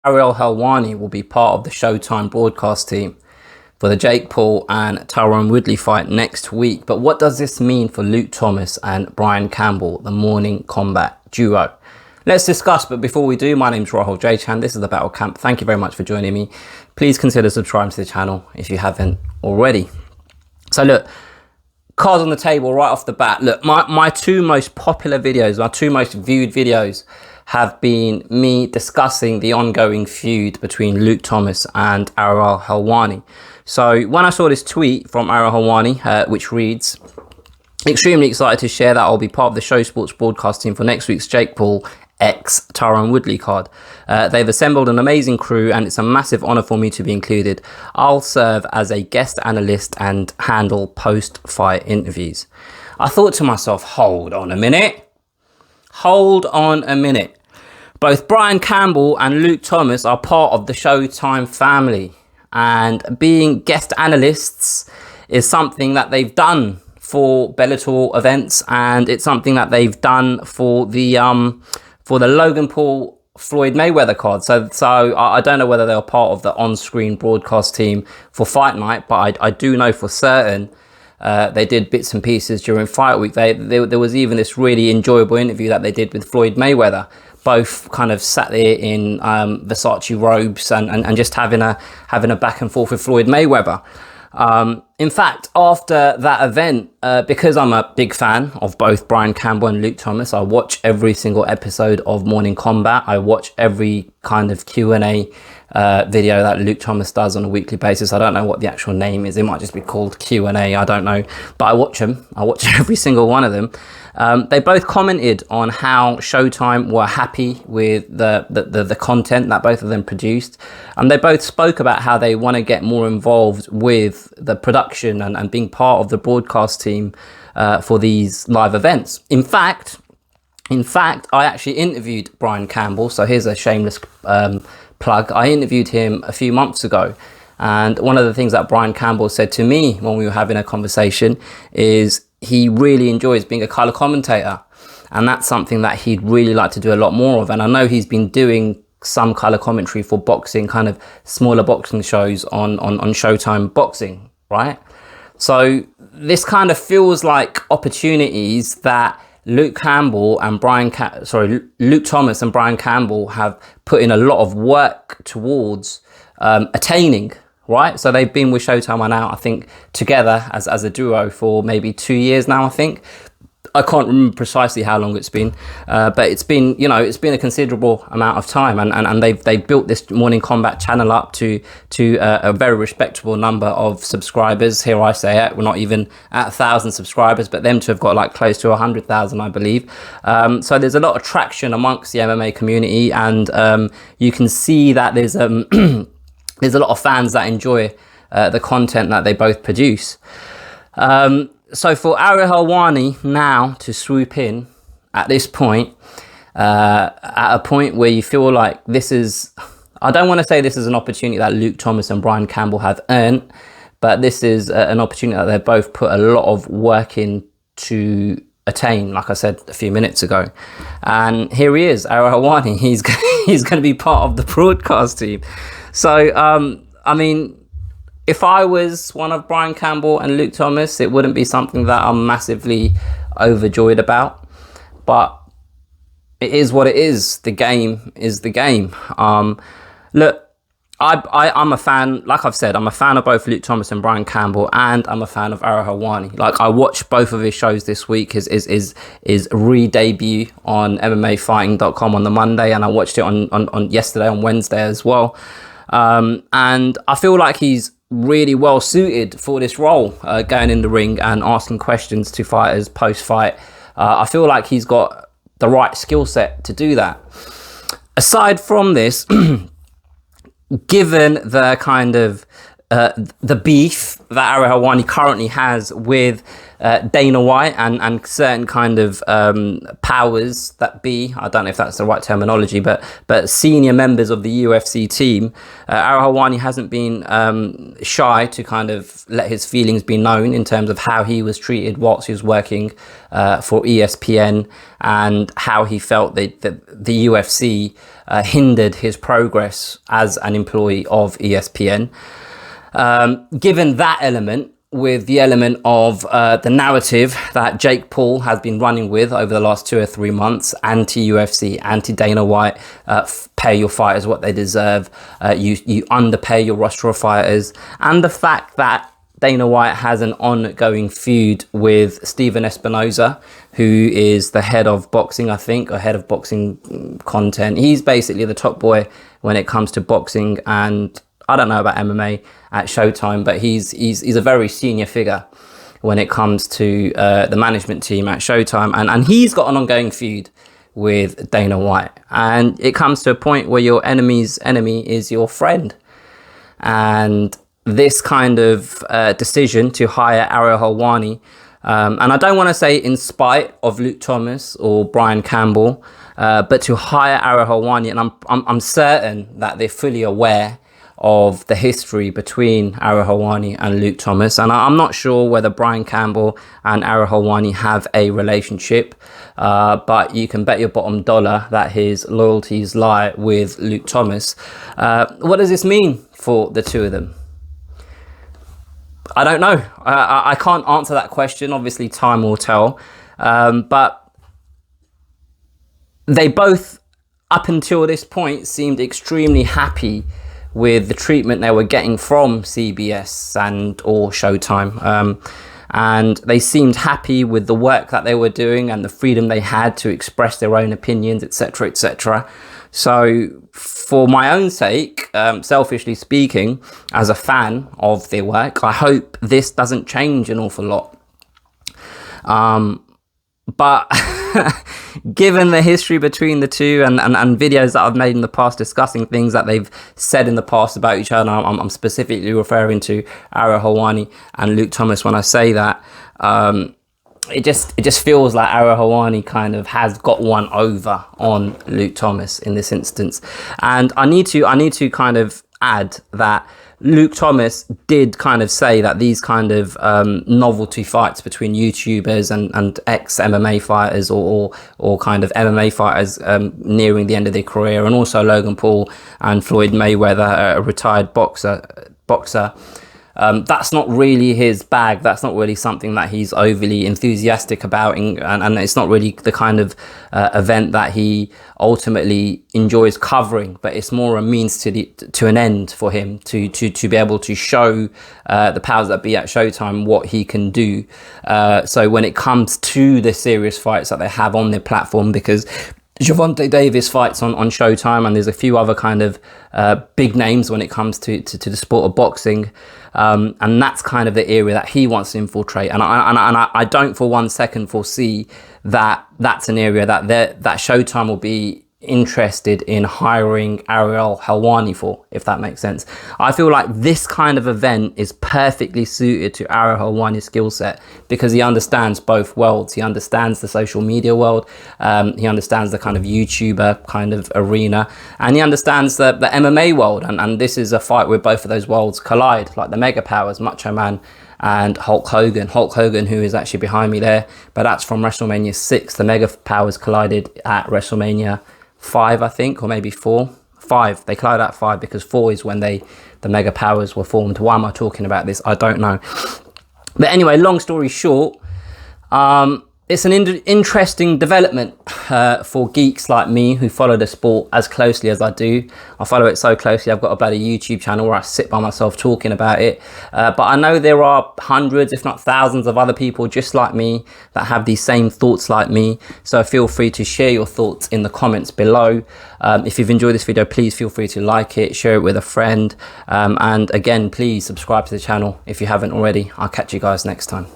Ariel Helwani will be part of the Showtime broadcast team for the Jake Paul and Tyron Woodley fight next week. But what does this mean for Luke Thomas and Brian Campbell, the Morning Combat duo? Let's discuss, but before we do, my name's Rahul J-Chan. This is the Battle Camp. Thank you very much for joining me. Please consider subscribing to the channel if you haven't already. So look, cards on the table right off the bat. Look, my two most popular videos, my two most viewed videos have been me discussing the ongoing feud between Luke Thomas and Ariel Helwani. So when I saw this tweet from Ariel Helwani, which reads, extremely excited to share that I'll be part of the Show Sports broadcast team for next week's Jake Paul x Tyron Woodley card. They've assembled an amazing crew and it's a massive honor for me to be included. I'll serve as a guest analyst and handle post-fight interviews. I thought to myself, hold on a minute. Both Brian Campbell and Luke Thomas are part of the Showtime family, and being guest analysts is something that they've done for Bellator events, and it's something that they've done for the Logan Paul Floyd Mayweather card. So I don't know whether they were part of the on-screen broadcast team for Fight Night, but I do know for certain they did bits and pieces during Fight Week. There was even this really enjoyable interview that they did with Floyd Mayweather. Both kind of sat there in Versace robes and just having a back and forth with Floyd Mayweather. In fact, after that event, because I'm a big fan of both Brian Campbell and Luke Thomas, I watch every single episode of Morning Combat. I watch every kind of Q&A video that Luke Thomas does on a weekly basis. I don't know what the actual name is. It might just be called Q&A. I don't know. But I watch them. I watch every single one of them. They both commented on how Showtime were happy with the content that both of them produced. And they both spoke about how they want to get more involved with the production and being part of the broadcast team for these live events. In fact, I actually interviewed Brian Campbell. So here's a shameless plug. I interviewed him a few months ago. And one of the things that Brian Campbell said to me when we were having a conversation is he really enjoys being a color commentator. And that's something that he'd really like to do a lot more of. And I know he's been doing some color commentary for boxing, kind of smaller boxing shows on Showtime Boxing, right? So this kind of feels like opportunities that Luke Thomas and Brian Campbell have put in a lot of work towards attaining, right? So they've been with Showtime now, I think, together as a duo for maybe 2 years now, I think. I can't remember precisely how long it's been, but it's been a considerable amount of time, and they've built this Morning Combat channel up to a very respectable number of subscribers. Here I say it, we're not even at 1,000 subscribers, but them to have got like close to 100,000, I believe. So there's a lot of traction amongst the MMA community, and you can see that there's there's a lot of fans that enjoy the content that they both produce. So for Ariel Helwani now to swoop in at this point, at a point where you feel like this is, I don't want to say this is an opportunity that Luke Thomas and Brian Campbell have earned, but this is an opportunity that they've both put a lot of work in to attain, like I said a few minutes ago. And here he is, Ariel Helwani. He's going to be part of the broadcast team. So, I mean, if I was one of Brian Campbell and Luke Thomas, it wouldn't be something that I'm massively overjoyed about. But it is what it is. The game is the game. Look, I'm a fan, like I've said, I'm a fan of both Luke Thomas and Brian Campbell, and I'm a fan of Ariel Helwani. Like, I watched both of his shows this week, his re-debut on MMAfighting.com on the Monday, and I watched it on yesterday, on Wednesday as well. And I feel like he's really well suited for this role, going in the ring and asking questions to fighters post-fight. I feel like he's got the right skill set to do that. Aside from this, given the kind of the beef that Ariel Helwani currently has with Dana White and certain kind of powers that be. I don't know if that's the right terminology, but senior members of the UFC team. Ariel Helwani hasn't been shy to kind of let his feelings be known in terms of how he was treated whilst he was working for ESPN, and how he felt that the UFC hindered his progress as an employee of ESPN. Given that element, with the element of the narrative that Jake Paul has been running with over the last 2 or 3 months, anti-UFC, anti-Dana White, pay your fighters what they deserve, you underpay your roster of fighters, and the fact that Dana White has an ongoing feud with Steven Espinoza, who is the head of boxing, I think, or head of boxing content. He's basically the top boy when it comes to boxing, and I don't know about MMA at Showtime, but he's a very senior figure when it comes to the management team at Showtime, and he's got an ongoing feud with Dana White, and it comes to a point where your enemy's enemy is your friend. And this kind of decision to hire Ariel Helwani, and I don't want to say in spite of Luke Thomas or Brian Campbell, but to hire Ariel Helwani, and I'm certain that they're fully aware of the history between Ariel Helwani and Luke Thomas, and I'm not sure whether Brian Campbell and Ariel Helwani have a relationship, but you can bet your bottom dollar that his loyalties lie with Luke Thomas. What does this mean for the two of them? I don't know. I can't answer that question. Obviously, time will tell. But they both, up until this point, seemed extremely happy with the treatment they were getting from CBS and or Showtime. And they seemed happy with the work that they were doing and the freedom they had to express their own opinions, etc., etc. So for my own sake, selfishly speaking, as a fan of their work, I hope this doesn't change an awful lot. But given the history between the two and videos that I've made in the past discussing things that they've said in the past about each other, I'm specifically referring to Ariel Helwani and Luke Thomas when I say that. It just feels like Ariel Helwani kind of has got one over on Luke Thomas in this instance. And I need to kind of add that Luke Thomas did kind of say that these kind of novelty fights between YouTubers and ex-MMA fighters or kind of MMA fighters nearing the end of their career, and also Logan Paul and Floyd Mayweather, a retired boxer, that's not really his bag. That's not really something that he's overly enthusiastic about, and it's not really the kind of event that he ultimately enjoys covering. But it's more a means to an end for him to be able to show the powers that be at Showtime what he can do. So when it comes to the serious fights that they have on their platform, because Gervonta Davis fights on Showtime, and there's a few other kind of big names when it comes to the sport of boxing, and that's kind of the area that he wants to infiltrate. And I don't for one second foresee that that's an area that Showtime will be interested in hiring Ariel Helwani for, if that makes sense. I feel like this kind of event is perfectly suited to Ariel Helwani's skill set, because he understands both worlds. He understands the social media world, he understands the kind of YouTuber kind of arena, and he understands the MMA world, and this is a fight where both of those worlds collide, like the mega powers, Macho Man and Hulk Hogan, who is actually behind me there, but that's from WrestleMania 6. The mega powers collided at WrestleMania 5, I think, or maybe 4. 5. They collided at 5 because 4 is when the mega powers were formed. Why am I talking about this? I don't know. But anyway, long story short, it's an interesting development for geeks like me who follow the sport as closely as I do. I follow it so closely, I've got about a YouTube channel where I sit by myself talking about it. But I know there are hundreds, if not thousands, of other people just like me that have these same thoughts like me. So feel free to share your thoughts in the comments below. If you've enjoyed this video, please feel free to like it, share it with a friend. And again, please subscribe to the channel if you haven't already. I'll catch you guys next time.